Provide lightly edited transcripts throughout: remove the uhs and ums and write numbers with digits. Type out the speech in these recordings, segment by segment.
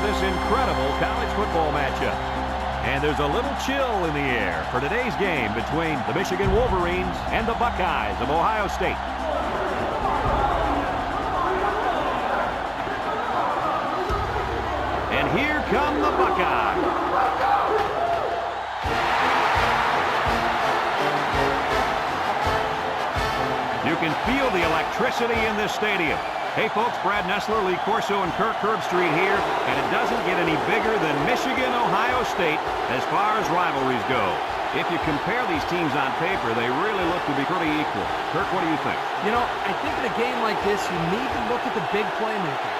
for this incredible college football matchup. And there's a little chill in the air for today's game between the Michigan Wolverines and the Buckeyes of Ohio State. And here come the Buckeyes. You can feel the electricity in this stadium. Hey folks, Brad Nessler, Lee Corso, and Kirk Herbstreit here, and it doesn't get any bigger than Michigan, Ohio State as far as rivalries go. If you compare these teams on paper, they really look to be pretty equal. Kirk, what do you think? You know, I think in a game like this, you need to look at the big playmaker.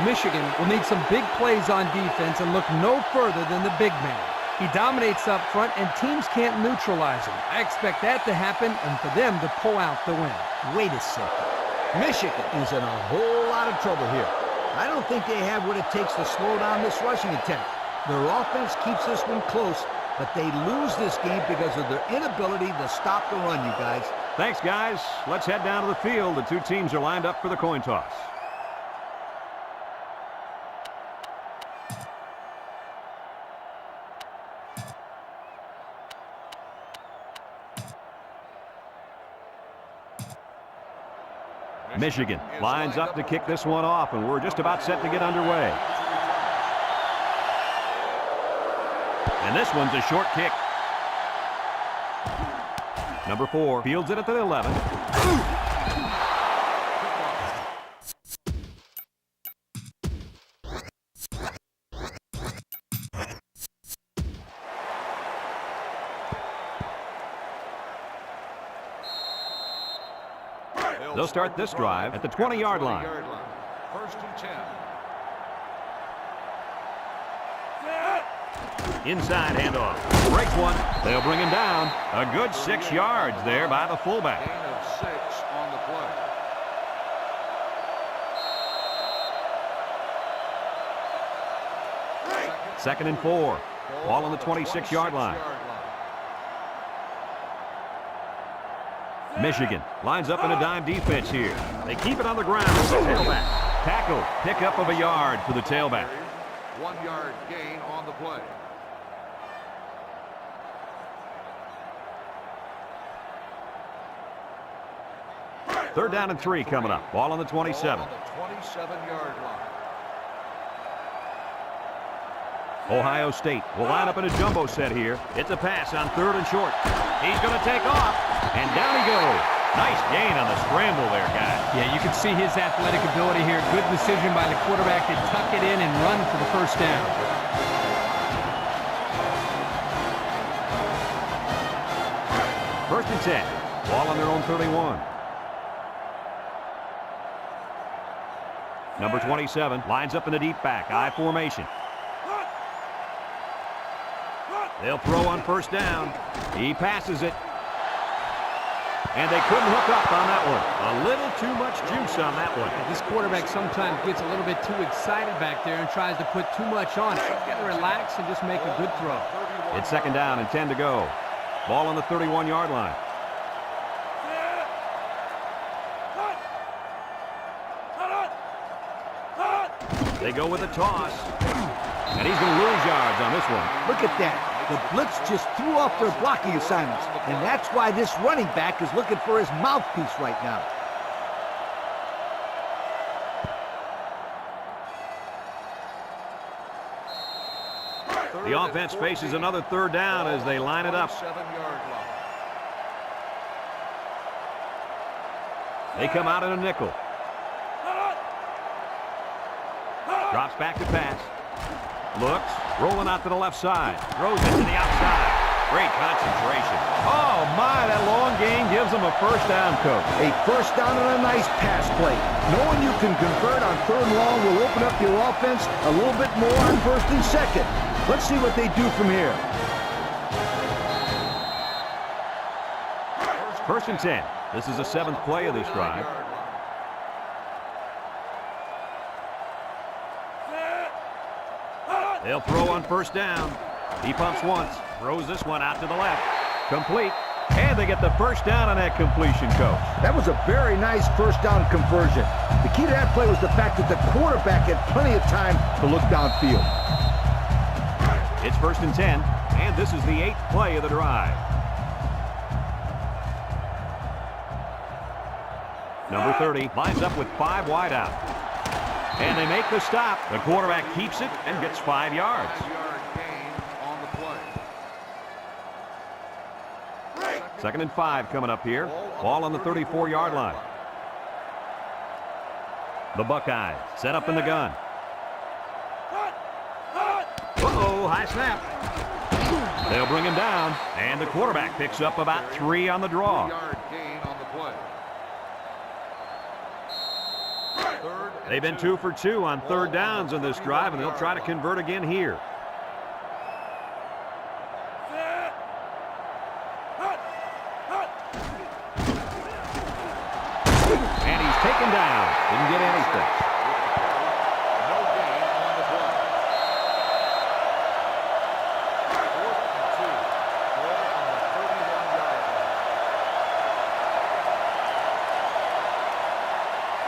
Michigan will need some big plays on defense and look no further than the big man. He dominates up front, and teams can't neutralize him. I expect that to happen and for them to pull out the win. Wait a second. Michigan is in a whole lot of trouble here. I don't think they have what it takes to slow down this rushing attack. Their offense keeps this one close, but they lose this game because of their inability to stop the run, you guys. Thanks, guys. Let's head down to the field. The two teams are lined up for the coin toss. Michigan lines up to kick this one off, and we're just about set to get underway. And this one's a short kick. Number 4 fields it at the 11. They'll start this drive at the 20-yard line. First and 10. Inside handoff. Breaks one. They'll bring him down. A good 6 yards there by the fullback. Gain of 6 on the play. Second and 4. Ball on the 26-yard line. Michigan lines up in a dime defense here. They keep it on the ground with the tailback. Tackle, pickup of a yard for the tailback. 1 yard gain on the play. Third down and 3 coming up. Ball on the 27. Ball on the 27-yard line. Ohio State will line up in a jumbo set here. It's a pass on 3rd and short. He's going to take off, and down he goes. Nice gain on the scramble there, guys. Yeah, you can see his athletic ability here. Good decision by the quarterback to tuck it in and run for the first down. First and 10. Ball on their own 31. Number 27 lines up in the deep back, I formation. They'll throw on first down. He passes it. And they couldn't hook up on that one. A little too much juice on that one. This quarterback sometimes gets a little bit too excited back there and tries to put too much on it. You've got to relax and just make a good throw. It's second down and 10 to go. Ball on the 31-yard line. They go with a toss. And he's going to lose yards on this one. Look at that. The blitz just threw off their blocking assignments, and that's why this running back is looking for his mouthpiece right now. The offense faces another third down as they line it up. 7-yard line. They come out in a nickel. Drops back to pass. Looks, rolling out to the left side. Throws it to the outside. Great concentration. Oh, my, that long gain gives them a first down, Coach. A first down and a nice pass play. Knowing you can convert on 3rd and long will open up your offense a little bit more on 1st and 2nd. Let's see what they do from here. First and 10. This is the 7th play of this drive. They'll throw on first down. He pumps once, throws this one out to the left. Complete. And And they get the first down on that completion, Coach. That was a very nice first down conversion. The key to that play was the fact that the quarterback had plenty of time to look downfield. It's 1st and 10, and this is the 8th play of the drive. Number 30 lines up with 5 wide out. And they make the stop. The quarterback keeps it and gets 5 yards. 5-yard gain on the play. 2nd and 5 coming up here. Ball on the 34-yard line. The Buckeyes set up in the gun. Uh-oh, high snap. They'll bring him down, and the quarterback picks up about 3 on the draw. 3-yard gain on the play. They've been 2 for 2 on 3rd downs in this drive, and they'll try to convert again here. And he's taken down. Didn't get anything. No gain on the play. 4th and 2. Ball on the 31-yard line.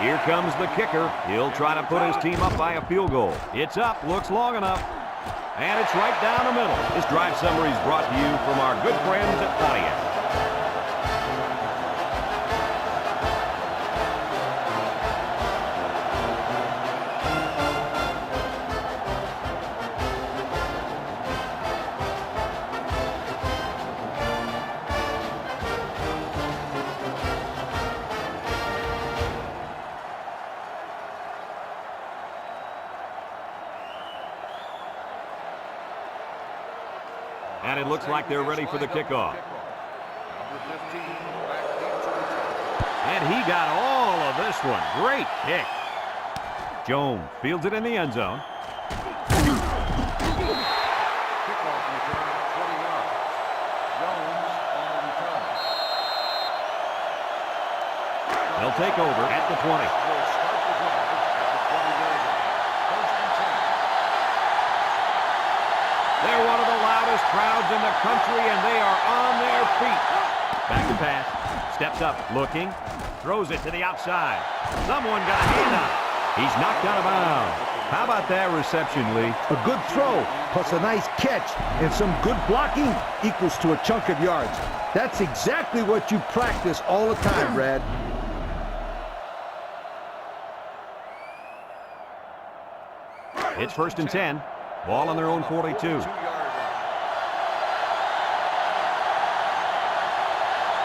Here comes the kicker. He'll try to put his team up by a field goal. It's up, looks long enough, and it's right down the middle. This drive summary is brought to you from our good friends at Pontiac. And it looks like they're ready for the kickoff. Number 15, back deep to return. And he got all of this one. Great kick. Jones fields it in the end zone. Kickoff return, 20 yards. Jones on the return. They'll take over at the 20. Will start the drive at the 20-yard line. 1st and 10. They're one of the loudest crowds in the country, and they are on their feet. Back to pass. Steps up, looking. Throws it to the outside. Someone got a hand on it. He's knocked out of bounds. How about that reception, Lee? A good throw, plus a nice catch, and some good blocking equals to a chunk of yards. That's exactly what you practice all the time, Brad. It's 1st and 10. Ball on their own 42. 2-yard line.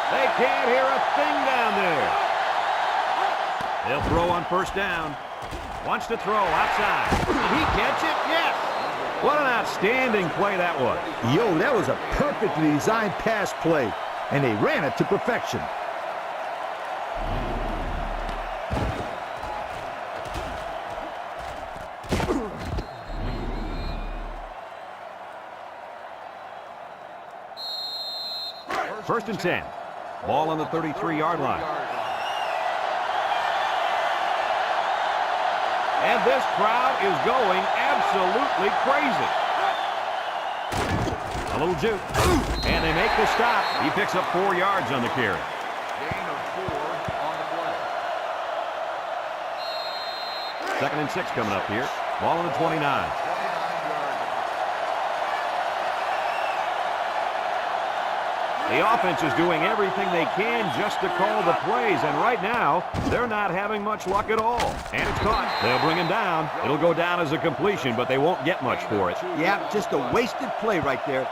They can't hear a thing down there. They'll throw on 1st down. Wants to throw outside. Did he catch it? Yes. What an outstanding play that was. Yo, that was a perfectly designed pass play, and they ran it to perfection. First and 10. Ball on the 33-yard line. And this crowd is going absolutely crazy. A little juke. And they make the stop. He picks up 4 yards on the carry. Gain of 4 on the play. 2nd and 6 coming up here. Ball on the 29. 29-yard line. The offense is doing everything they can just to call the plays, and right now, they're not having much luck at all. And it's caught. They'll bring him down. It'll go down as a completion, but they won't get much for it. Yeah, just a wasted play right there.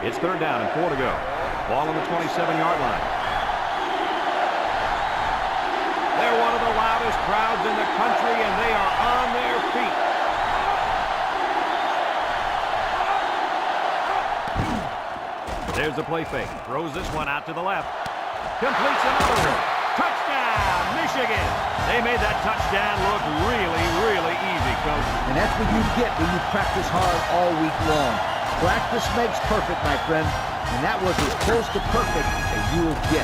It's 3rd down and 4 to go. Ball on the 27-yard line. They're one of the loudest crowds in the country, and they are on their feet. There's the play fake. Throws this one out to the left. Completes another one. Touchdown, Michigan. They made that touchdown look really, really easy, Coach. And that's what you get when you practice hard all week long. Practice makes perfect, my friend. And that was as close to perfect as you will get.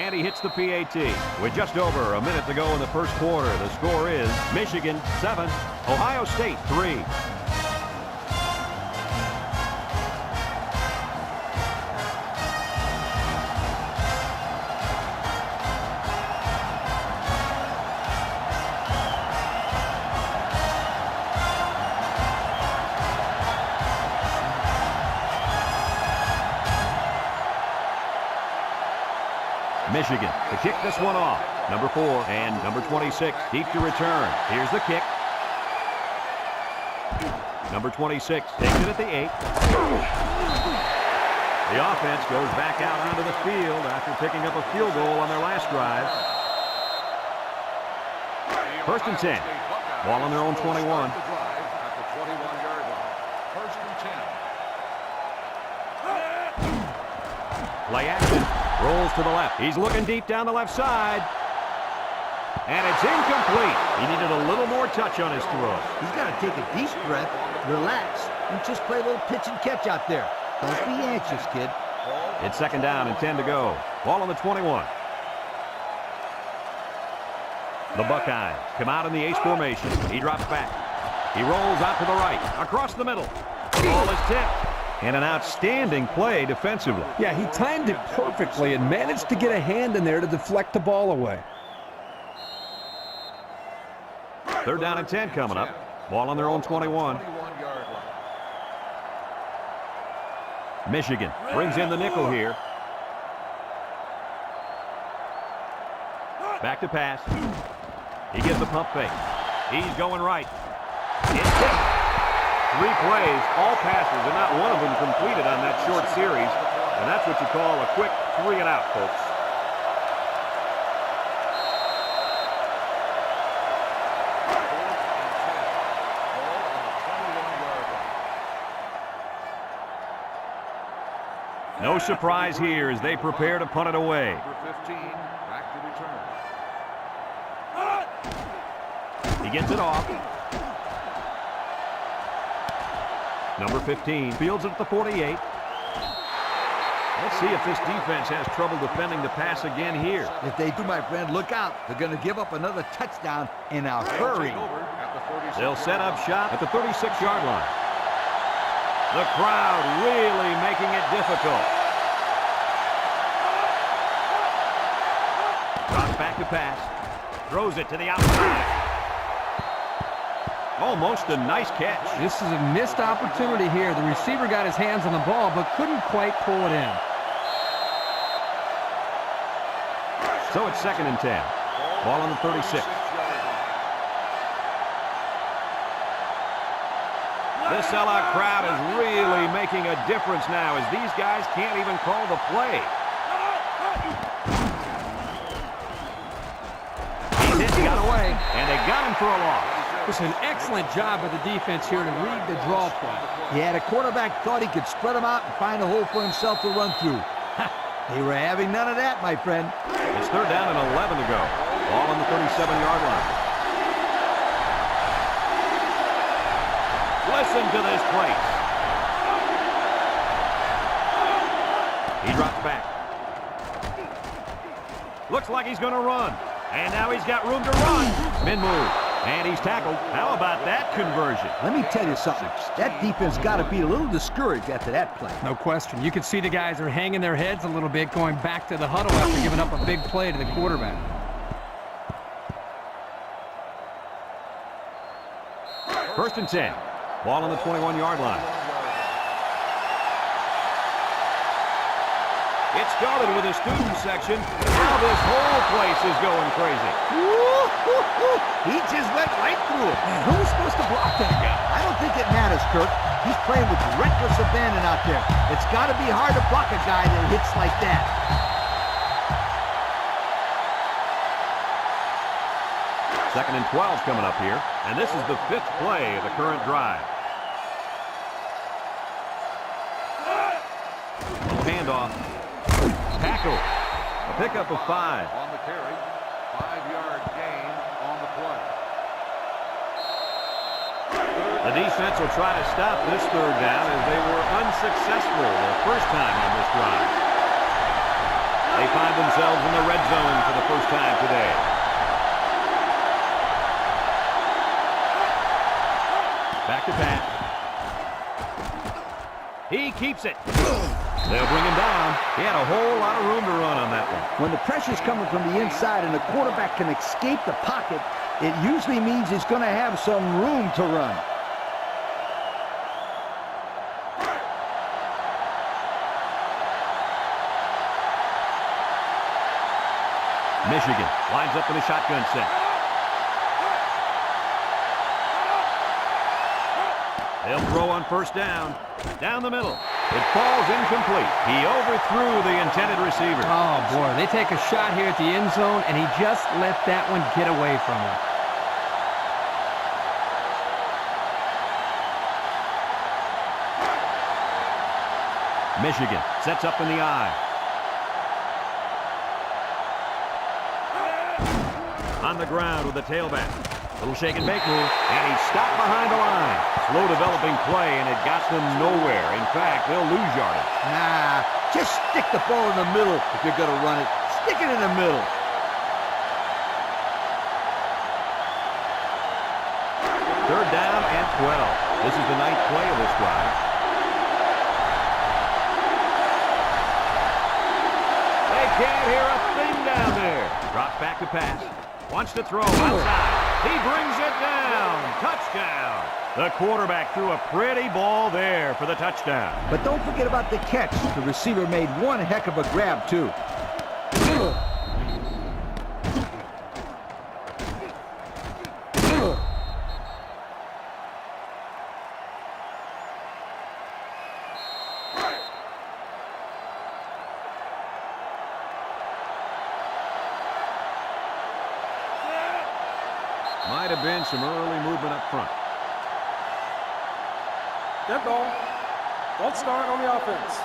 And he hits the PAT. With just over a minute to go in the first quarter, the score is Michigan 7, Ohio State 3. Michigan to kick this one off. Number 4 and number 26 deep to return. Here's the kick. Number 26 takes it at the 8. The offense goes back out onto the field after picking up a field goal on their last drive. First and 10. Ball on their own 21. At the 21-yard line. First and 10. Play action. Rolls to the left. He's looking deep down the left side. And it's incomplete. He needed a little more touch on his throw. He's got to take a deep breath, relax, and just play a little pitch and catch out there. Don't be anxious, kid. It's second down and 10 to go. Ball on the 21. The Buckeyes come out in the ace formation. He drops back. He rolls out to the right. Across the middle. Ball is tipped. And an outstanding play defensively. Yeah, he timed it perfectly and managed to get a hand in there to deflect the ball away. Third down and 10 coming up. Ball on their own 21. 21-yard line. Michigan brings in the nickel here. Back to pass. He gives the pump fake. He's going right. It's tipped. 3 plays, all passes, and not one of them completed on that short series. And that's what you call a quick 3 and out, folks. No surprise here as they prepare to punt it away. Number 15, back to return. He gets it off. Number 15 fields it at the 48. Let's see if this defense has trouble defending the pass again here. If they do, my friend, look out. They're going to give up another touchdown in a hurry. They'll set up shop at the 36-yard line. The crowd really making it difficult. Drops back to pass. Throws it to the outside. Almost a nice catch. This is a missed opportunity here. The receiver got his hands on the ball but couldn't quite pull it in. So it's second and 10. Ball on the 36. This sellout crowd is really making a difference now as these guys can't even call the play. He's hit, got away, and they got him for a loss. It's an excellent job by the defense here to read the draw play. Yeah, the quarterback thought he could spread them out and find a hole for himself to run through. They were having none of that, my friend. It's third down and 11 to go. Ball on the 37-yard line. Listen to this place. He drops back. Looks like he's going to run. And now he's got room to run. Men move. And he's tackled. How about that conversion? Let me tell you something. That defense got to be a little discouraged after that play. No question. You can see the guys are hanging their heads a little bit, going back to the huddle after giving up a big play to the quarterback. First and 10. Ball on the 21-yard line. It started with a student section. Now this whole place is going crazy. He just went right through it. Man, who was supposed to block that guy? I don't think it matters, Kirk. He's playing with reckless abandon out there. It's got to be hard to block a guy that hits like that. Second and 12 coming up here. And this is the 5th play of the current drive. Little handoff. Tackle. A pickup of 5. On the carry, 5-yard gain on the play. The defense will try to stop this third down as they were unsuccessful the first time on this drive. They find themselves in the red zone for the first time today. Back to pass. He keeps it. They'll bring him down. He had a whole lot of room to run on that one. When the pressure's coming from the inside and the quarterback can escape the pocket, it usually means he's going to have some room to run. Michigan lines up in a shotgun set. They'll throw on first down. Down the middle. It falls incomplete. He overthrew the intended receiver. Oh, boy. They take a shot here at the end zone, and he just let that one get away from him. Michigan sets up in the eye. On the ground with the tailback. Little shake and bake move, and he stopped behind the line. Slow developing play, and it got them nowhere. In fact, they'll lose yardage. Nah, just stick the ball in the middle if you're going to run it. Stick it in the middle. Third down and 12. This is the ninth play of this drive. They can't hear a thing down there. Drops back to pass. Wants to throw outside. He brings it down. Touchdown. The quarterback threw a pretty ball there for the touchdown. But don't forget about the catch. The receiver made one heck of a grab, too. Might have been some early movement up front. Dead ball. False start on the offense.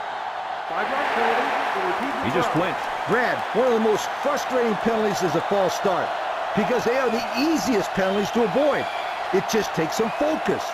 5-yard penalty. He just flinched. Brad, one of the most frustrating penalties is a false start because they are the easiest penalties to avoid. It just takes some focus.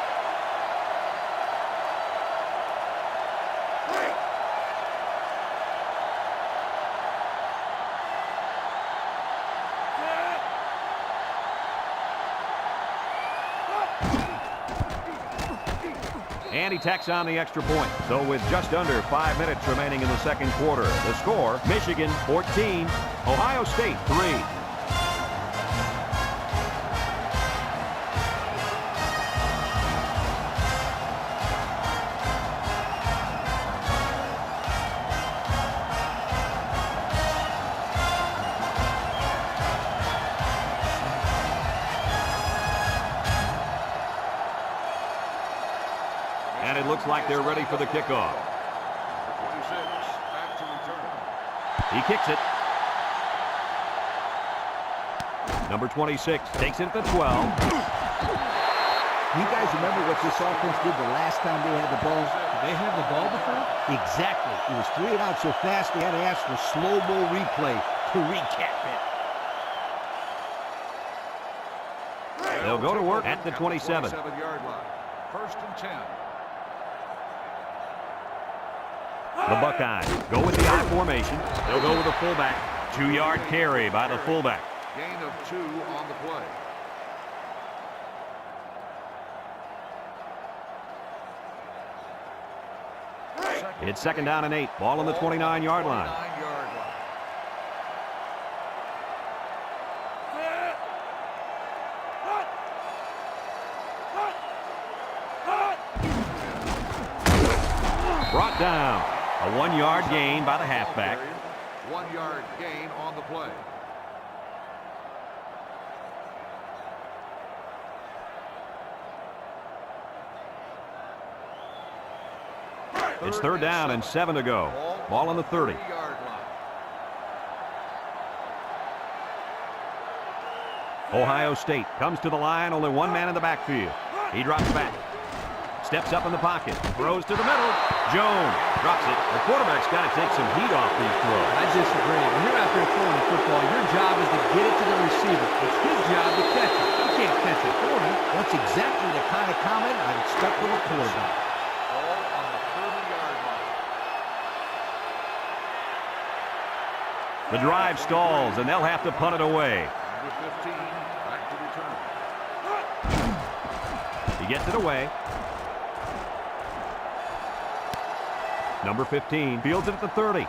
And he tacks on the extra point. So with just under 5 minutes remaining in the second quarter, the score, Michigan 14, Ohio State 3. And it looks like they're ready for the kickoff. 26 back to return. He kicks it. Number 26 takes it at the 12. You guys remember what this offense did the last time they had the ball? Did they have the ball before? Exactly. It was 3 and out so fast they had to ask for slow-mo replay to recap it. They'll go to work at the 27. 27-yard line. First and 10. The Buckeyes go with the I formation. They'll go with the fullback. 2-yard carry by the fullback. Gain of 2 on the play. It's second down and 8. Ball on the 29-yard line. 29-yard line. Brought down. A 1-yard gain by the halfback. 1-yard gain on the play. It's third down and 7 to go. Ball on the 30. 30-yard line. Ohio State comes to the line. Only one man in the backfield. He drops back. Steps up in the pocket. Throws to the middle. Jones drops it. The quarterback's got to take some heat off these throws. I disagree. When you're out there throwing the football, your job is to get it to the receiver. It's his job to catch it. You can't catch it for him. That's exactly the kind of comment I'd expect from a quarterback. Ball on the 30-yard line. The drive stalls, and they'll have to punt it away. Number 15, back to return. He gets it away. Number 15 fields it at the 30.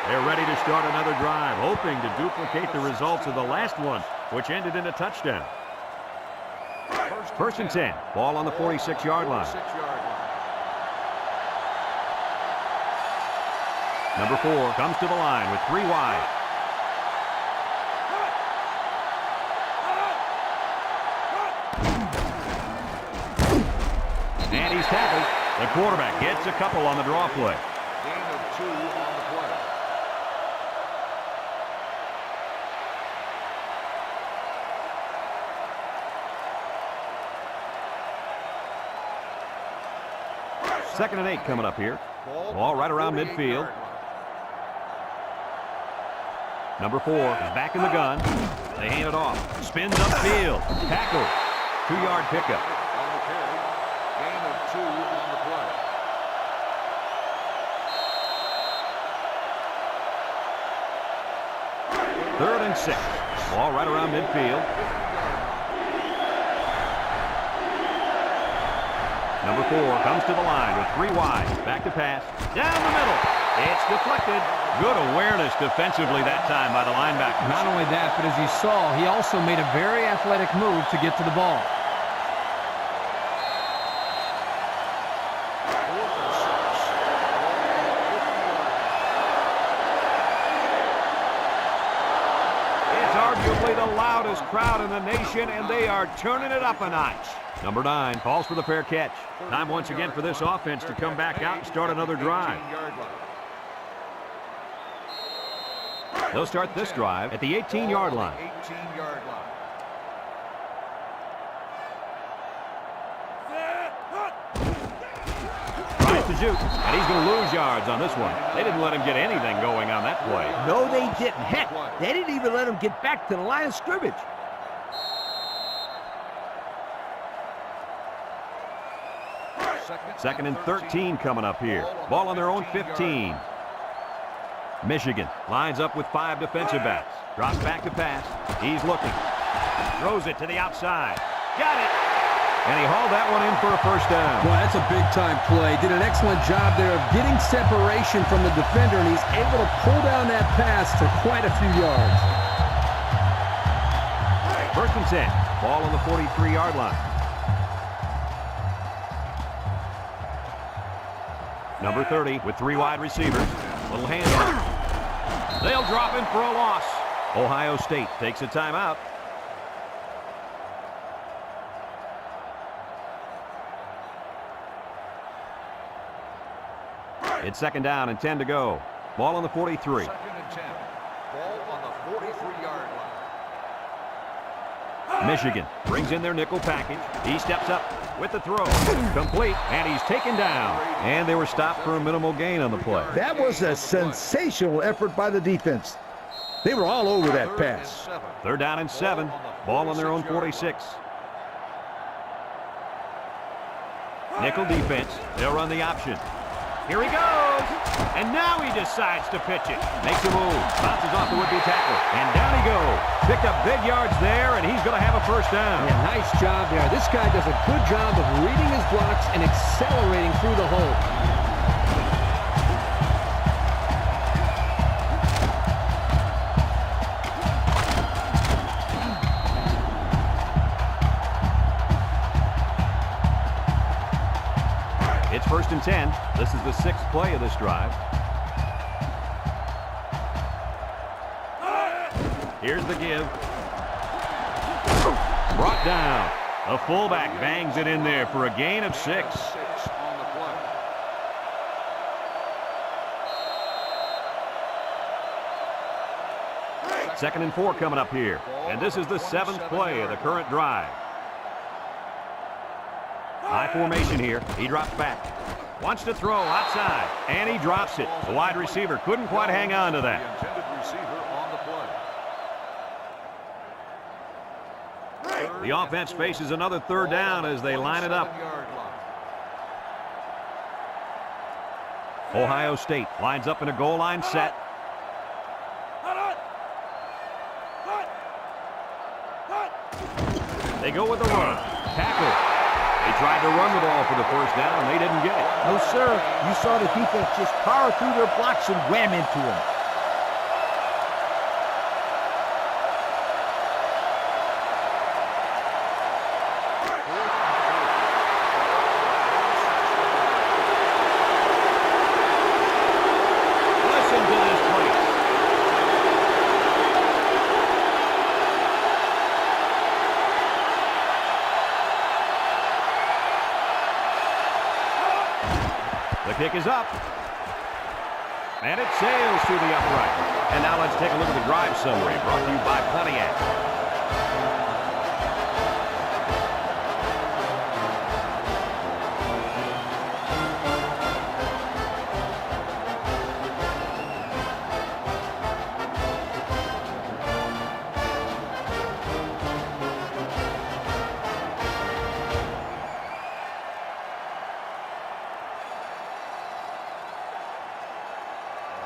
They're ready to start another drive, hoping to duplicate the results of the last one, which ended in a touchdown. First and 10. Ball on the 46-yard line. Number 4 comes to the line with 3 wide. And he's tackled. The quarterback gets a couple on the draw play. Gain of 2 on the play. Second and 8 coming up here. Ball right around midfield. Number 4 is back in the gun. They hand it off. Spins upfield. Tackle. 2-yard pickup. On the carry. Gain of 2 on the play. Third and 6. Ball right around midfield. Number 4 comes to the line with 3 wide. Back to pass. Down the middle. It's deflected. Good awareness defensively that time by the linebacker. Not only that, but as you saw, he also made a very athletic move to get to the ball. It's arguably the loudest crowd in the nation, and they are turning it up a notch. Number 9 calls for the fair catch. Time once again for this offense to come back out and start another drive. They'll start this drive at the 18-yard line. 18-yard line. Tries to shoot, and he's going to lose yards on this one. They didn't let him get anything going on that play. No, they didn't. Heck, they didn't even let him get back to the line of scrimmage. Second and 13 coming up here. Ball on their own 15. Michigan lines up with 5 defensive backs. Drops back to pass. He's looking. Throws it to the outside. Got it. And he hauled that one in for a first down. Boy, that's a big-time play. Did an excellent job there of getting separation from the defender, and he's able to pull down that pass for quite a few yards. First and 10. Ball on the 43-yard line. Number 30 with 3 wide receivers. Little handoff. They'll drop him for a loss. Ohio State takes a timeout. It's second down and 10 to go. Ball on the 43. Second and 10. Ball on the 43-yard line. Michigan brings in their nickel package. He steps up with the throw. Complete, and he's taken down. And they were stopped for a minimal gain on the play. That was a sensational effort by the defense. They were all over that pass. Third down and 7. Ball on their own 46. Nickel defense. They'll run the option. Here he goes. And now he decides to pitch it. Makes a move. Bounces off the would-be tackler. And down he goes. Picked up big yards there, and he's going to have a first down. Yeah, nice job there. This guy does a good job of reading his blocks and accelerating through the hole. It's first and 10. This is the 6th play of this drive. Here's the give. Brought down. A fullback bangs it in there for a gain of 6. 6 on the play. Second and 4 coming up here. And this is the 7th play of the current drive. High formation here. He drops back. Wants to throw outside. And he drops it. The wide receiver couldn't quite hang on to that. The intended receiver on the play. The offense faces another third down as they line it up. 47-yard line. Ohio State lines up in a goal line set. They go with the run. Tackle. They tried to run the ball for the first down, and they didn't get it. No, sir. You saw the defense just power through their blocks and wham into them. Listen to this place. The kick is up. And it sails through the upright. And now let's take a look at the drive summary brought to you by Pontiac.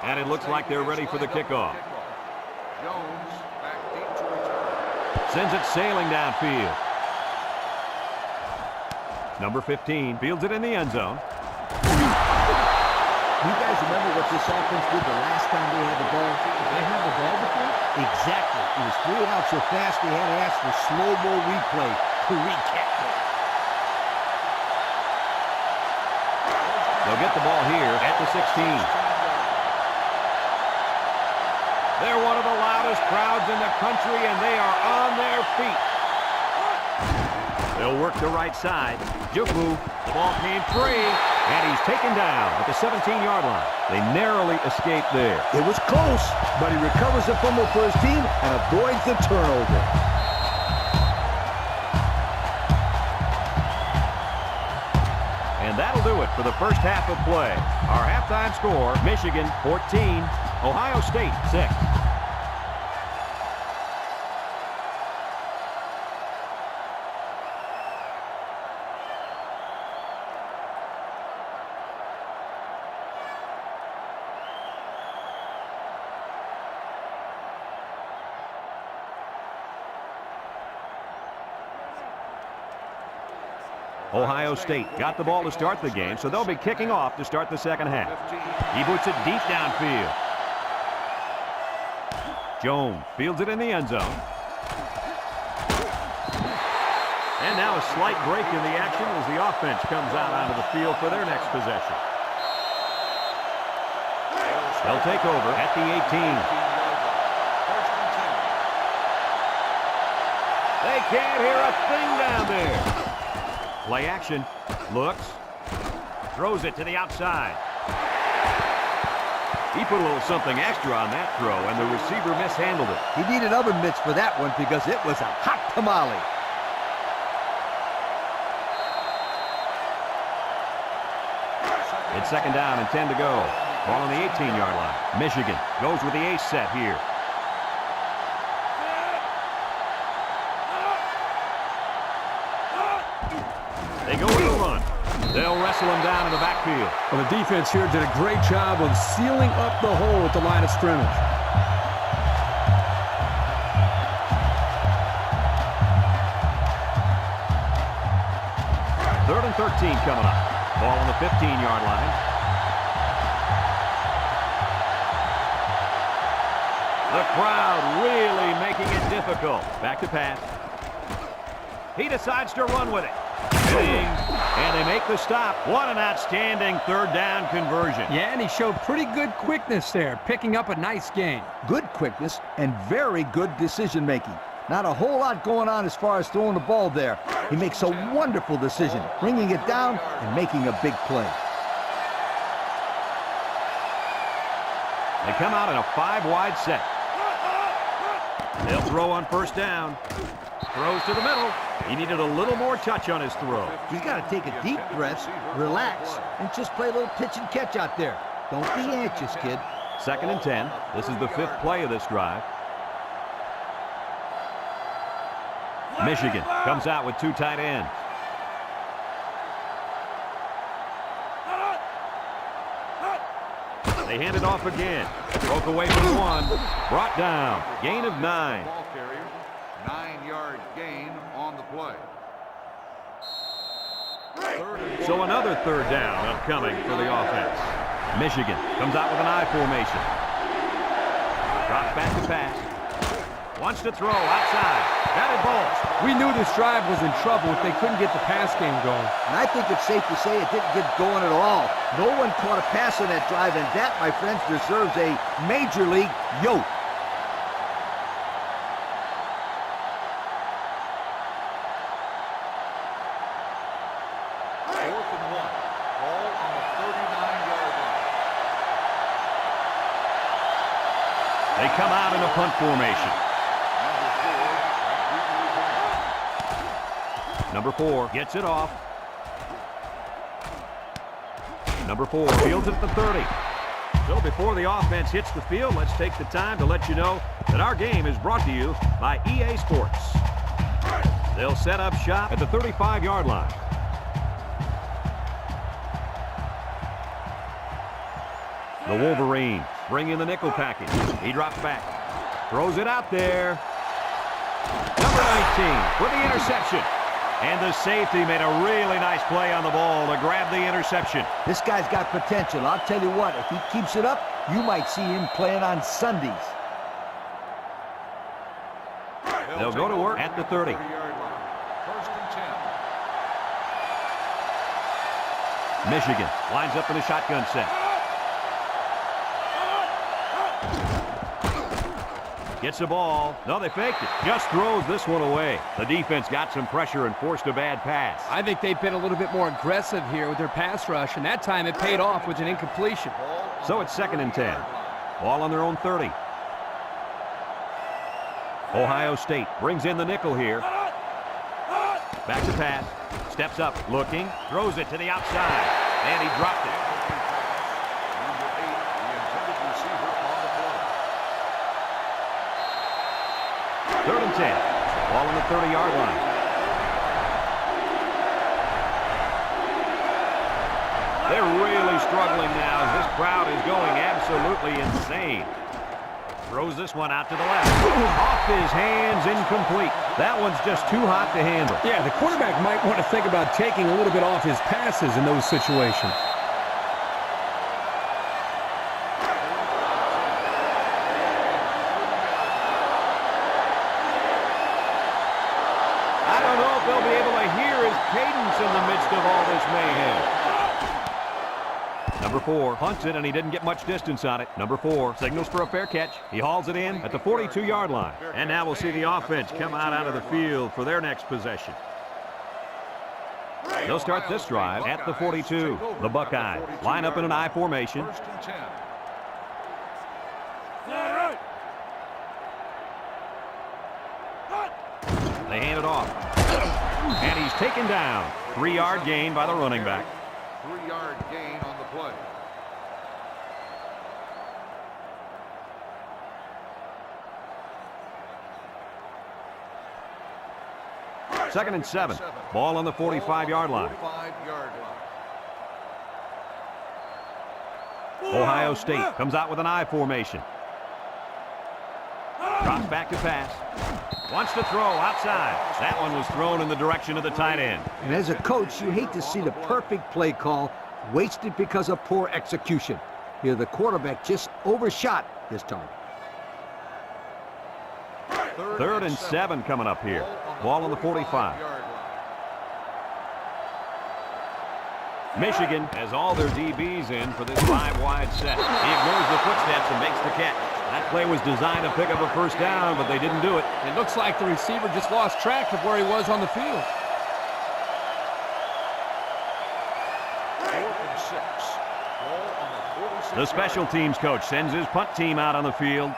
And it looks like they're ready for the kickoff. Jones back deep to return. Sends it sailing downfield. Number 15 fields it in the end zone. You guys remember what this offense did the last time they had the ball? Did they have the ball before? Exactly. It was 3 out so fast they had to ask for slow-mo replay to recap it. They'll get the ball here at the 16. They're one of the loudest crowds in the country, and they are on their feet. They'll work the right side. Juku, the ball came free, and he's taken down at the 17-yard line. They narrowly escaped there. It was close, but he recovers the fumble for his team and avoids the turnover. And that'll do it for the first half of play. Our halftime score, Michigan 14, Ohio State 6. Ohio State got the ball to start the game, so they'll be kicking off to start the second half. He boots it deep downfield. Jones fields it in the end zone. And now a slight break in the action as the offense comes out onto the field for their next possession. They'll take over at the 18. They can't hear a thing down there. Play action. Looks. Throws it to the outside. He put a little something extra on that throw, and the receiver mishandled it. He needed oven mitts for that one because it was a hot tamale. It's second down and 10 to go. Ball on the 18-yard line. Michigan goes with the ace set here. They go with the run. They'll wrestle him down in the backfield. Well, the defense here did a great job of sealing up the hole at the line of scrimmage. Third and 13 coming up. Ball on the 15-yard line. The crowd really making it difficult. Back to pass. He decides to run with it. And they make the stop. What an outstanding third down conversion. Yeah, and he showed pretty good quickness there, picking up a nice gain. Good quickness and very good decision-making. Not a whole lot going on as far as throwing the ball there. He makes a wonderful decision, bringing it down and making a big play. They come out in a 5-wide set. They'll throw on first down. Throws to the middle. He needed a little more touch on his throw. He's got to take a deep breath, relax, and just play a little pitch and catch out there. Don't be anxious, kid. Second and 10. This is the 5th play of this drive. Michigan comes out with 2 tight ends. They hand it off again. Broke away from one. Brought down. Gain of 9. Ball carrier, 9-yard gain on the play. So another third down upcoming for the offense. Michigan comes out with an I formation. Drops back to pass. Wants to throw outside. Batted ball. We knew this drive was in trouble if they couldn't get the pass game going. And I think it's safe to say it didn't get going at all. No one caught a pass on that drive, and that, my friends, deserves a major league yoke. They come out in a punt formation. Number 4 gets it off. Number 4 fields it at the 30. So before the offense hits the field, let's take the time to let you know that our game is brought to you by EA Sports. They'll set up shop at the 35-yard line. The Wolverines bring in the nickel package. He drops back. Throws it out there. Number 19 with the interception. And the safety made a really nice play on the ball to grab the interception. This guy's got potential. I'll tell you what, if he keeps it up, you might see him playing on Sundays. They'll go to work at the 30. First and 10. Michigan lines up in a shotgun set. Gets the ball. No, they faked it. Just throws this one away. The defense got some pressure and forced a bad pass. I think they've been a little bit more aggressive here with their pass rush, and that time it paid off with an incompletion. So it's 2nd and 10. Ball on their own 30. Ohio State brings in the nickel here. Back to pass. Steps up, looking, throws it to the outside, and he dropped it. Number 8, the intended receiver on the play. 3rd and 10. Ball on the 30-yard line. They're really struggling now as this crowd is going absolutely insane. Throws this one out to the left. Off his hands, incomplete. That one's just too hot to handle. Yeah, the quarterback might want to think about taking a little bit off his passes in those situations. I don't know if they'll be able to hear his cadence in the midst of all this mayhem. Number 4 punts it, and he didn't get much distance on it. Number 4 signals for a fair catch. He hauls it in at the 42-yard line. And now we'll see the offense come out of the field for their next possession. They'll start this drive at the 42. The Buckeyes line up in an I formation. First and 10. They hand it off. And he's taken down. 3-yard gain by the running back. 3-yard gain on the play. Second and 7. Ball on the 45-yard line. 45-yard line. Ohio State comes out with an I formation. Drops back to pass. Wants to throw outside. That one was thrown in the direction of the tight end. And as a coach, you hate to see the perfect play call wasted because of poor execution. Here, the quarterback just overshot his target. 3rd and 7 coming up here. Ball on the 45. Michigan has all their DBs in for this 5-wide set. He ignores the footsteps and makes the catch. That play was designed to pick up a first down, but they didn't do it. It looks like the receiver just lost track of where he was on the field. 4th and 6. Ball on the 46. The special teams coach sends his punt team out on the field.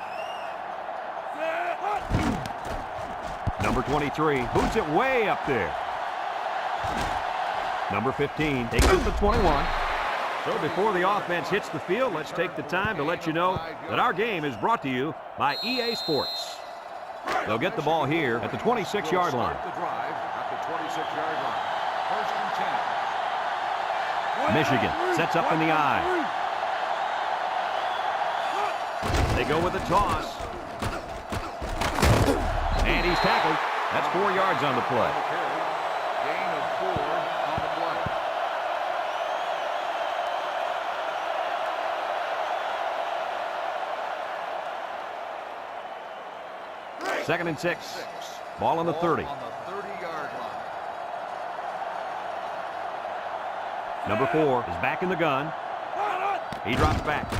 Number 23 boots it way up there. Number 15 takes it to 21. So before the offense hits the field, let's take the time to let you know that our game is brought to you by EA Sports. They'll get the ball here at the 26-yard line. The drive at the 26-yard line. First and 10. Michigan sets up in the I. They go with the toss. And he's tackled. That's 4 yards on the play. Gain of 4 on the play. 2nd and 6. Ball on the 30. On the 30-yard line. Number 4 is back in the gun. He drops back.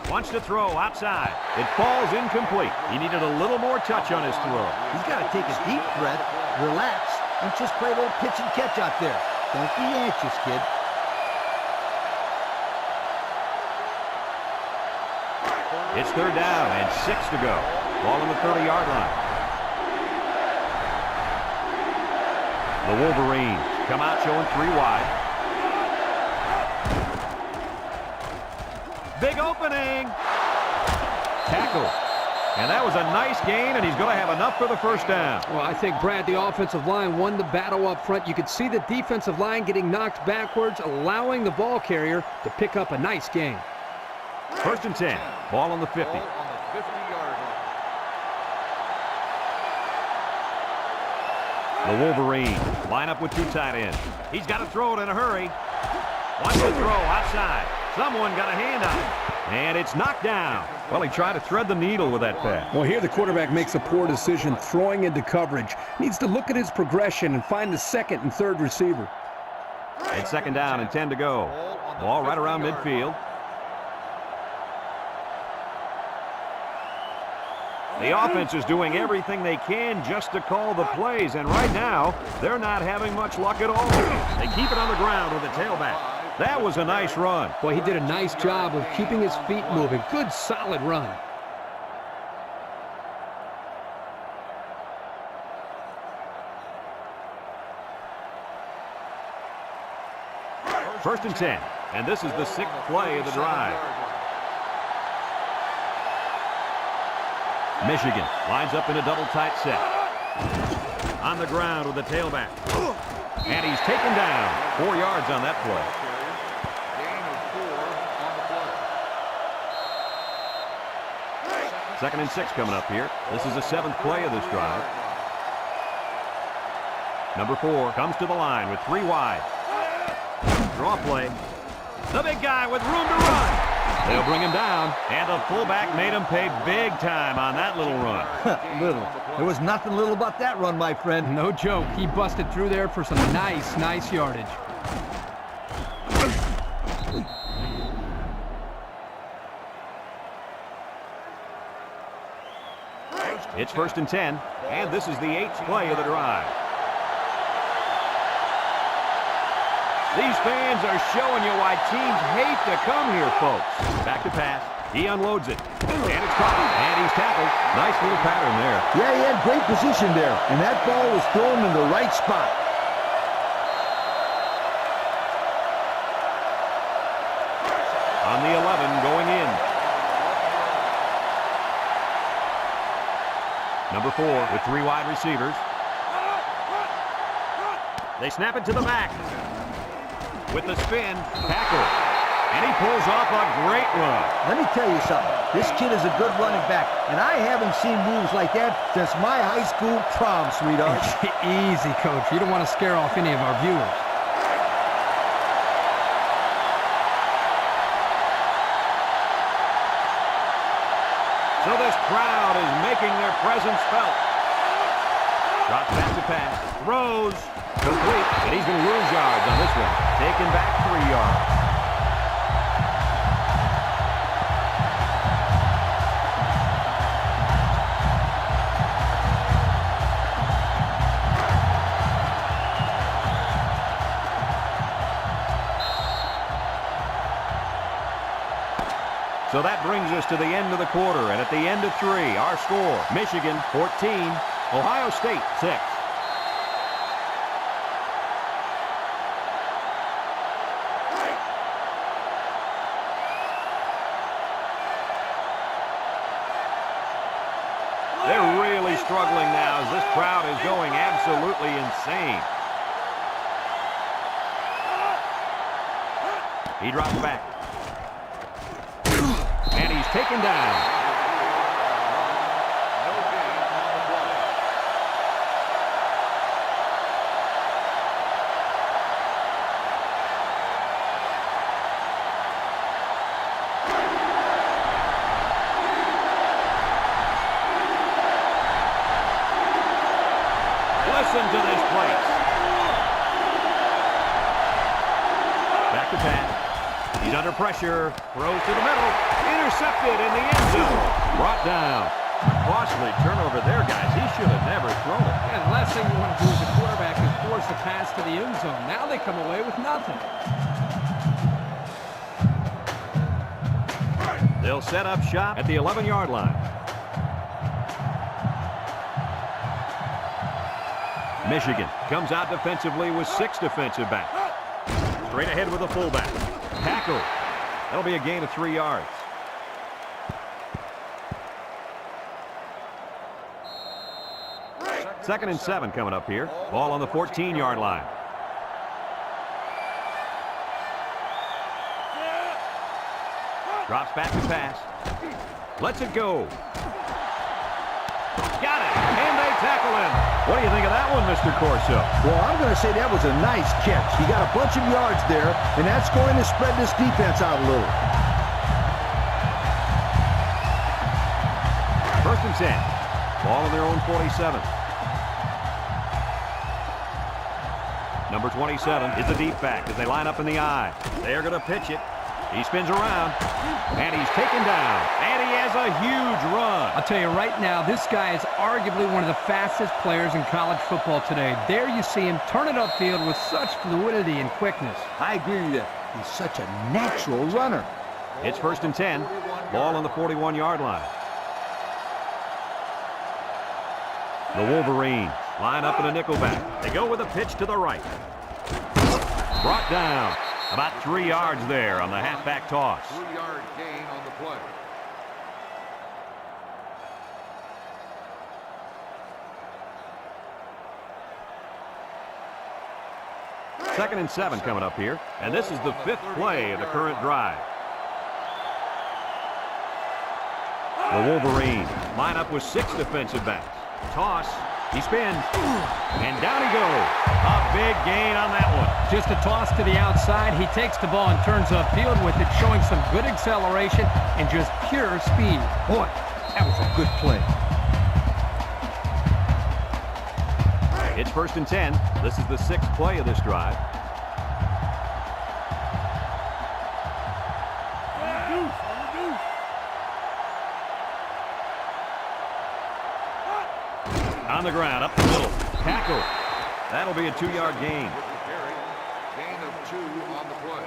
Wants to throw outside. It falls incomplete. He needed a little more touch on his throw. He's got to take a deep breath, relax, and just play a little pitch and catch out there. Don't be anxious, kid. It's 3rd down and 6 to go. Ball on the 30-yard line. The Wolverines come out showing 3 wide. Big opening. Tackle. And that was a nice gain, and he's going to have enough for the 1st down. Well, I think, Brad, the offensive line won the battle up front. You could see the defensive line getting knocked backwards, allowing the ball carrier to pick up a nice gain. 1st and 10. Ball on the 50. Ball on the 50-yard line. The Wolverines line up with 2 tight ends. He's got to throw it in a hurry. Wants to throw outside. Someone got a hand on it. And it's knocked down. Well, he tried to thread the needle with that pass. Well, here the quarterback makes a poor decision throwing into coverage. Needs to look at his progression and find the 2nd and 3rd receiver. It's 2nd down and 10 to go. Ball right around midfield. The offense is doing everything they can just to call the plays, and right now, they're not having much luck at all. They keep it on the ground with the tailback. That was a nice run. Boy, he did a nice job of keeping his feet moving. Good, solid run. First and 10, and this is the 6th play of the drive. Michigan lines up in a double tight set. On the ground with the tailback. And he's taken down. 4 yards on that play. Gain of 4 on the play. 2nd and 6 coming up here. This is the 7th play of this drive. Number 4 comes to the line with 3 wide. Draw play. The big guy with room to run. They'll bring him down, and the fullback made him pay big time on that little run. Little. There was nothing little about that run, my friend. No joke. He busted through there for some nice yardage. It's 1st and 10, and this is the 8th play of the drive. These fans are showing you why teams hate to come here, folks. Back to pass. He unloads it. And it's caught. And he's tackled. Nice little pattern there. Yeah, he had great position there, and that ball was thrown in the right spot. On the 11, going in. Number 4 with 3 wide receivers. They snap it to the back. With the spin, tackle. And he pulls off a great run. Let me tell you something. This kid is a good running back, and I haven't seen moves like that since my high school prom, sweetheart. Easy, Coach. You don't want to scare off any of our viewers. So this crowd is making their presence felt. Drops back to pass. Throws. Complete. And he's going to lose yards on this one. Taken back 3 yards. So that brings us to the end of the quarter, and at the end of 3, our score, Michigan 14, Ohio State 6. They're really struggling now as this crowd is going absolutely insane. He drops back. And he's taken down. that. He's under pressure. Throws to the middle. Intercepted in the end zone. Brought down. Costly turnover there, guys. He should have never thrown it. Yeah, the last thing you want to do as a quarterback is force a pass to the end zone. Now they come away with nothing. They'll set up shop at the 11-yard line. Michigan comes out defensively with 6 defensive backs. Straight ahead with a fullback. Tackle. That'll be a gain of 3 yards. Second and 7 coming up here. Ball on the 14-yard line. Drops back to pass. Lets it go. Got it. And they tackle him. What do you think of that one, Mr. Corso? Well, I'm going to say that was a nice catch. He got a bunch of yards there, and that's going to spread this defense out a little. First and 10. Ball on their own 47. Number 27 is the deep back as they line up in the I. They're going to pitch it. He spins around, and he's taken down, and he has a huge run. I'll tell you right now, this guy is arguably one of the fastest players in college football today. There you see him turn it upfield with such fluidity and quickness. I agree with you. He's such a natural runner. It's first and 10. Ball on the 41-yard line. The Wolverines line up in a nickelback. They go with a pitch to the right. Brought down. About 3 yards there on the halfback toss. 3-yard gain on the play. Second and 7 coming up here. And this is the 5th play of the current drive. The Wolverines line up with 6 defensive backs. Toss. He spins. And down he goes. A big gain on that one. Just a toss to the outside. He takes the ball and turns upfield with it, showing some good acceleration and just pure speed. Boy, that was a good play. It's first and 10. This is the 6th play of this drive. On the ground, up the middle. Tackle. That'll be a 2-yard gain. Gain of 2 on the play.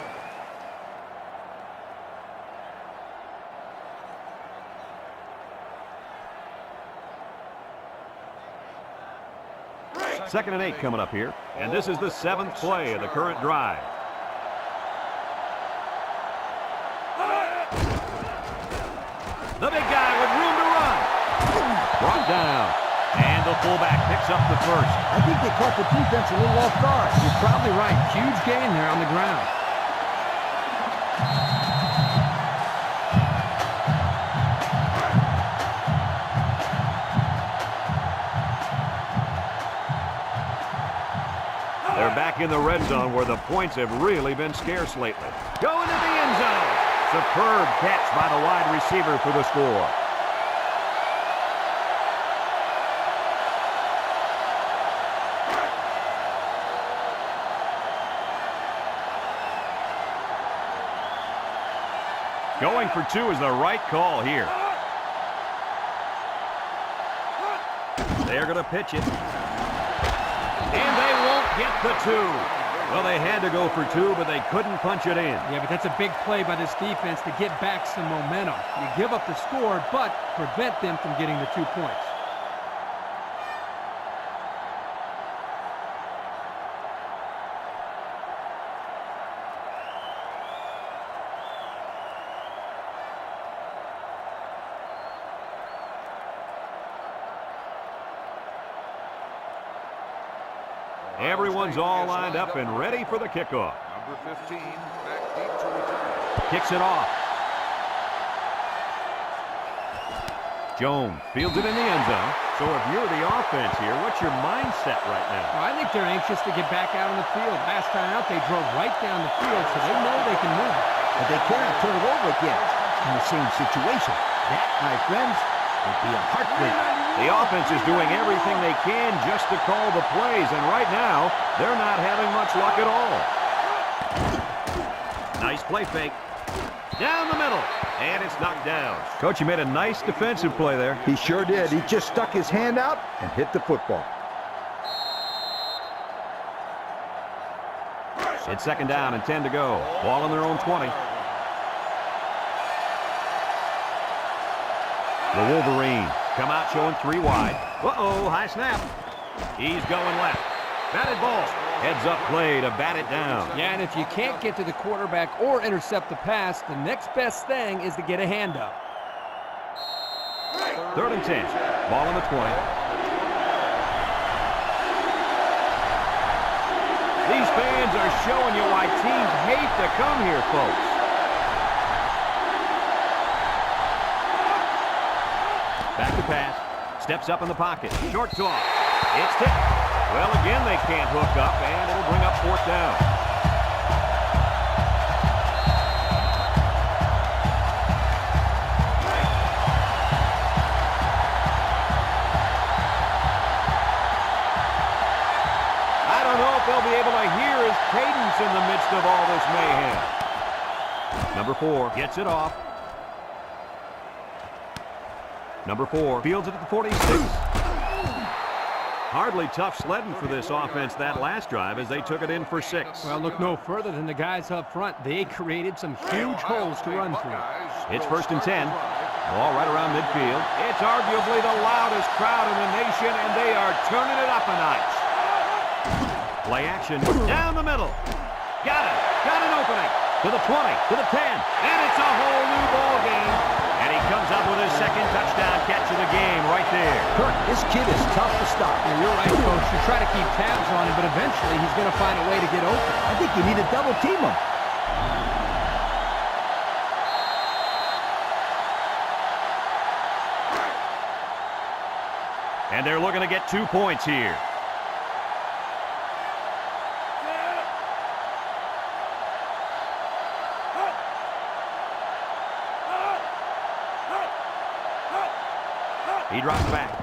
Second and 8 coming up here. And this is the 7th play of the current drive. The big guy with room to run. Brought down. And the fullback picks up the first. I think they caught the defense a little off guard. You're probably right. Huge gain there on the ground. They're back in the red zone where the points have really been scarce lately. Going to the end zone. Superb catch by the wide receiver for the score. Going for 2 is the right call here. They're going to pitch it. And they won't get the 2. Well, they had to go for 2, but they couldn't punch it in. Yeah, but that's a big play by this defense to get back some momentum. You give up the score, but prevent them from getting the 2 points. Everyone's all lined up and ready for the kickoff. Number 15, back deep to return. Kicks it off. Jones fields it in the end zone. So if you're the offense here, what's your mindset right now? Well, I think they're anxious to get back out on the field. Last time out, they drove right down the field, so they know they can move it. But they cannot turn it over again in the same situation. That, my friends, would be a heartbreaker. The offense is doing everything they can just to call the plays, and right now, they're not having much luck at all. Nice play fake. Down the middle, and it's knocked down. Coach, you made a nice defensive play there. He sure did. He just stuck his hand out and hit the football. It's second down and 10 to go. Ball on their own 20. The Wolverines come out showing 3 wide. Uh-oh, high snap. He's going left. Batted ball. Heads up play to bat it down. Yeah, and if you can't get to the quarterback or intercept the pass, the next best thing is to get a hand up. Third and 10. Ball on the 20. These fans are showing you why teams hate to come here, folks. Back to pass. Steps up in the pocket. Short toss. It's tipped. Well, again, they can't hook up, and it'll bring up fourth down. I don't know if they'll be able to hear his cadence in the midst of all this mayhem. Number 4 gets it off. Number 4 fields it at the 46. Hardly tough sledding for this offense that last drive as they took it in for 6. Well, look no further than the guys up front. They created some huge holes to run through. It's first and 10. Ball right around midfield. It's arguably the loudest crowd in the nation, and they are turning it up a notch. Play action down the middle. Got it. Got an opening. To the 20, to the 10, and it's a whole new ball game. And he comes up with his second touchdown catch of the game right there. Kirk, this kid is tough to stop. Yeah, you're right, Coach. You try to keep tabs on him, but eventually he's going to find a way to get open. I think you need to double team him. And they're looking to get 2 points here. He drops back.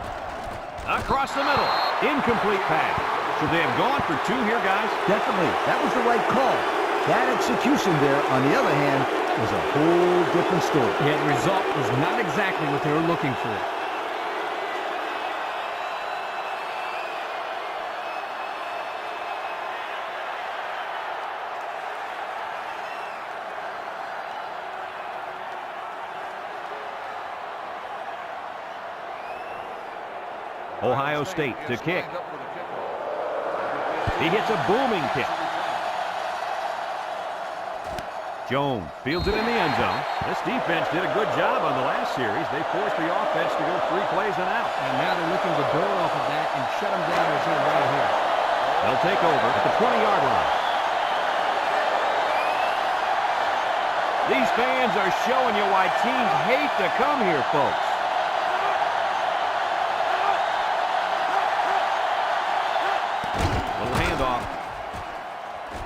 Across the middle. Incomplete pass. Should they have gone for 2 here, guys? Definitely. That was the right call. That execution there, on the other hand, was a whole different story. Yeah, the result was not exactly what they were looking for. Ohio State to kick. He hits a booming kick. Jones fields it in the end zone. This defense did a good job on the last series. They forced the offense to go 3 plays and out. And now they're looking to build off of that and shut them down as they're right here. They'll take over at the 20-yard line. These fans are showing you why teams hate to come here, folks.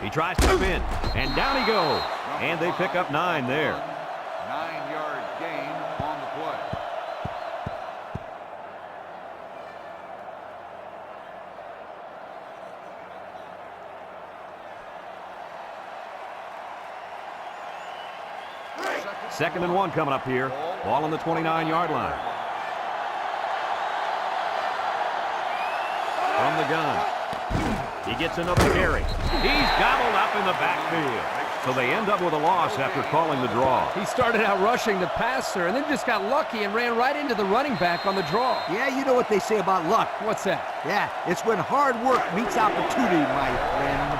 He tries to spin, and down he goes. And they pick up 9 there. 9-yard gain on the play. Second and 1 coming up here. Ball on the 29-yard line. From the gun. He gets another carry. He's gobbled up in the backfield. So they end up with a loss after calling the draw. He started out rushing the passer and then just got lucky and ran right into the running back on the draw. Yeah, you know what they say about luck. What's that? Yeah, it's when hard work meets opportunity, my friend.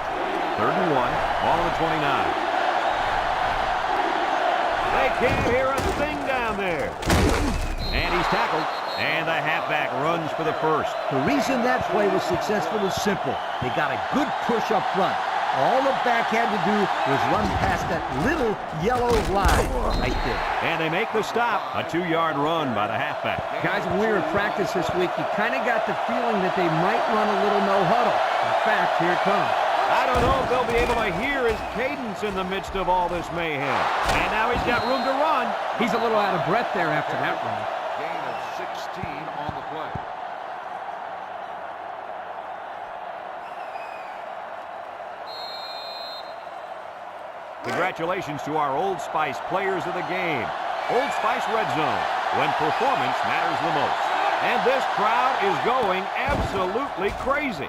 Third and 1. Ball on the 29. They can't hear a thing down there. And he's tackled. And the halfback runs for the first. The reason that play was successful is simple. They got a good push up front. All the back had to do was run past that little yellow line right there. And they make the stop. A 2-yard run by the halfback. Guys, when we were in practice this week, you kind of got the feeling that they might run a little no huddle. In fact, here it comes. I don't know if they'll be able to hear his cadence in the midst of all this mayhem. And now he's got room to run. He's a little out of breath there after that run. Gain of 16 on the play. Congratulations. congratulations to our Old Spice players of the game. Old Spice Red Zone, when performance matters the most. And this crowd is going absolutely crazy.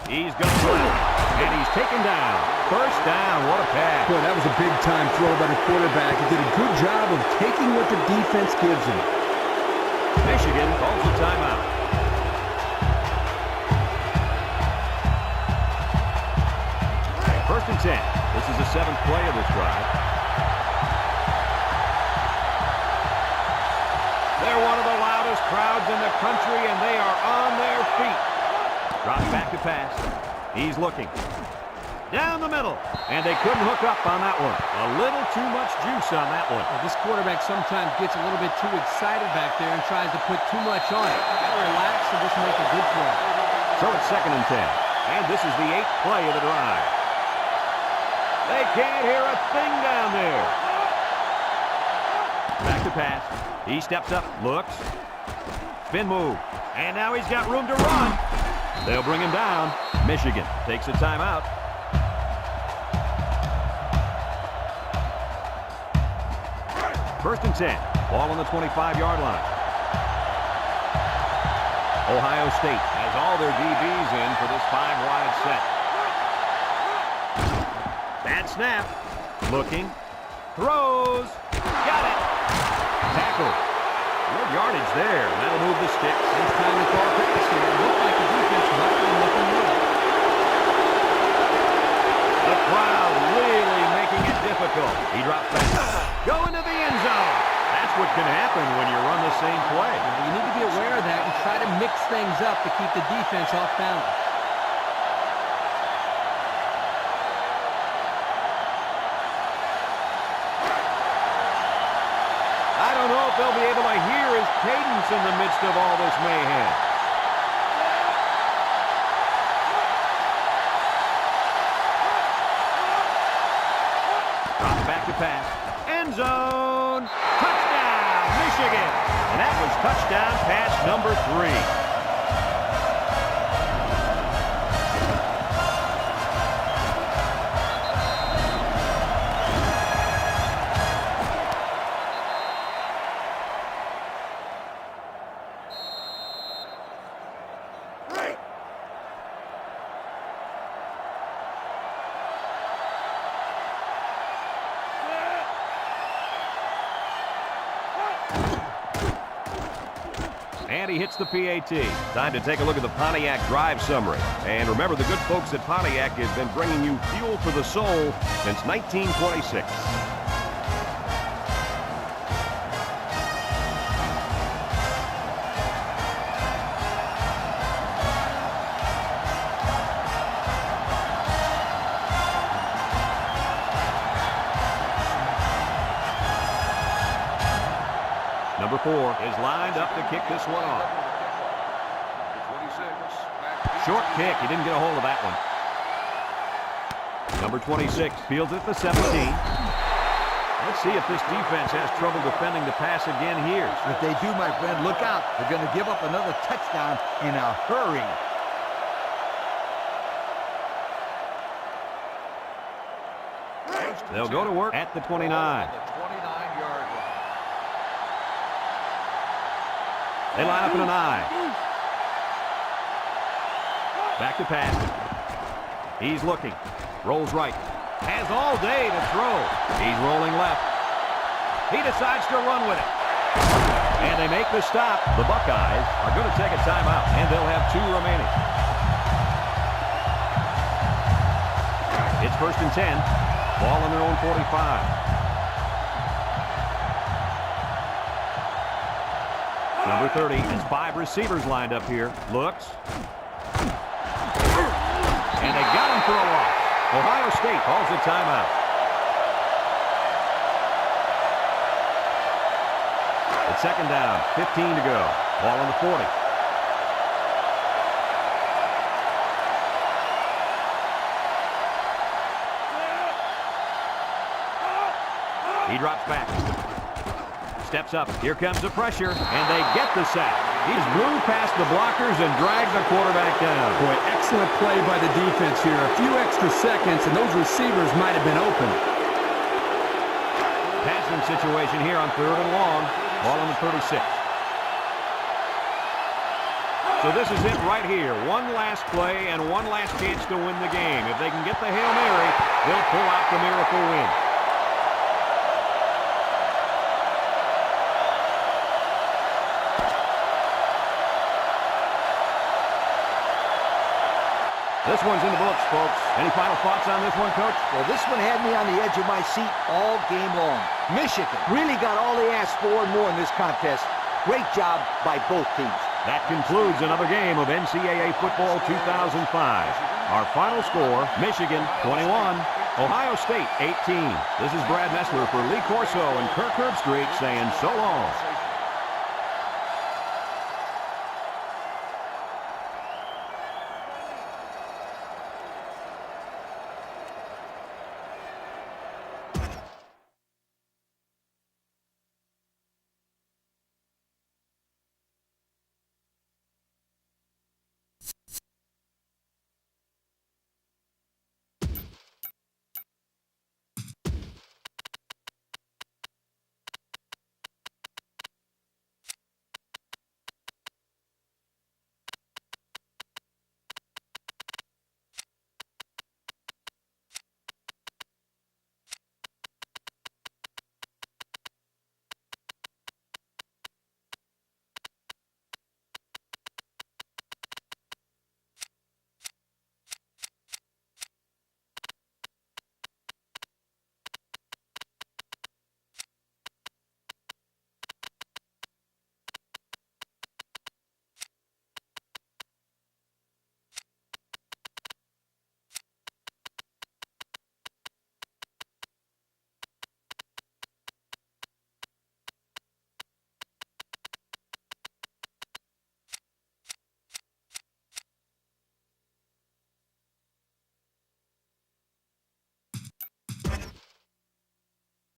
He's going to play, and he's taken down. First down, what a pass. Boy, that was a big-time throw by the quarterback. He did a good job of taking what the defense gives him. Michigan calls a timeout. First and 10. This is the 7th play of this drive. They're one of the loudest crowds in the country, and they are on their feet. Drops back to pass. He's looking. Down the middle. And they couldn't hook up on that one. A little too much juice on that one. Well, this quarterback sometimes gets a little bit too excited back there and tries to put too much on it. Gotta relax and just make a good play. So it's 2nd and 10. And this is the 8th play of the drive. They can't hear a thing down there. Back to pass. He steps up, looks. Spin move. And now he's got room to run. They'll bring him down. Michigan takes a timeout. First and 10. Ball on the 25-yard line. Ohio State has all their DBs in for this 5-wide set. Bad snap. Looking. Throws. Got it. Tackle. Good yardage there. That'll move the sticks. It's time to call pass here. It looked like the defense might be looking good. The crowd really making it difficult. He drops back. Go into the end zone. That's what can happen when you run the same play. You need to be aware of that and try to mix things up to keep the defense off balance. I don't know if they'll be able to hear his cadence in the midst of all this mayhem. Drops back to pass. End zone. Touchdown, Michigan. And that was touchdown pass number 3. And he hits the PAT. Time to take a look at the Pontiac drive summary. And remember, the good folks at Pontiac have been bringing you fuel for the soul since 1926. Number 4 is lined up to kick this one off. Short kick. He didn't get a hold of that one. Number 26 fields it at the 17. Let's see if this defense has trouble defending the pass again here. If they do, my friend, look out. They're going to give up another touchdown in a hurry. They'll go to work at the 29. They line up in an I. Back to pass. He's looking. Rolls right. Has all day to throw. He's rolling left. He decides to run with it. And they make the stop. The Buckeyes are going to take a timeout, and they'll have 2 remaining. It's first and 10. Ball on their own 45. Number 30 has 5 receivers lined up here. Looks. And they got him for a loss. Ohio State calls a timeout. It's second down, 15 to go. Ball on the 40. He drops back. Steps up. Here comes the pressure, and they get the sack. He's blew past the blockers and dragged the quarterback down. Boy, excellent play by the defense here. A few extra seconds, and those receivers might have been open. Passing situation here on 3rd and long. Ball on the 36. So this is it right here. One last play and one last chance to win the game. If they can get the Hail Mary, they'll pull out the miracle win. This one's in the books, folks. Any final thoughts on this one, Coach? Well, this one had me on the edge of my seat all game long. Michigan really got all they asked for and more in this contest. Great job by both teams. That concludes another game of NCAA football 2005. Our final score, Michigan 21, Ohio State 18. This is Brad Nessler for Lee Corso and Kirk Herbstreit saying so long.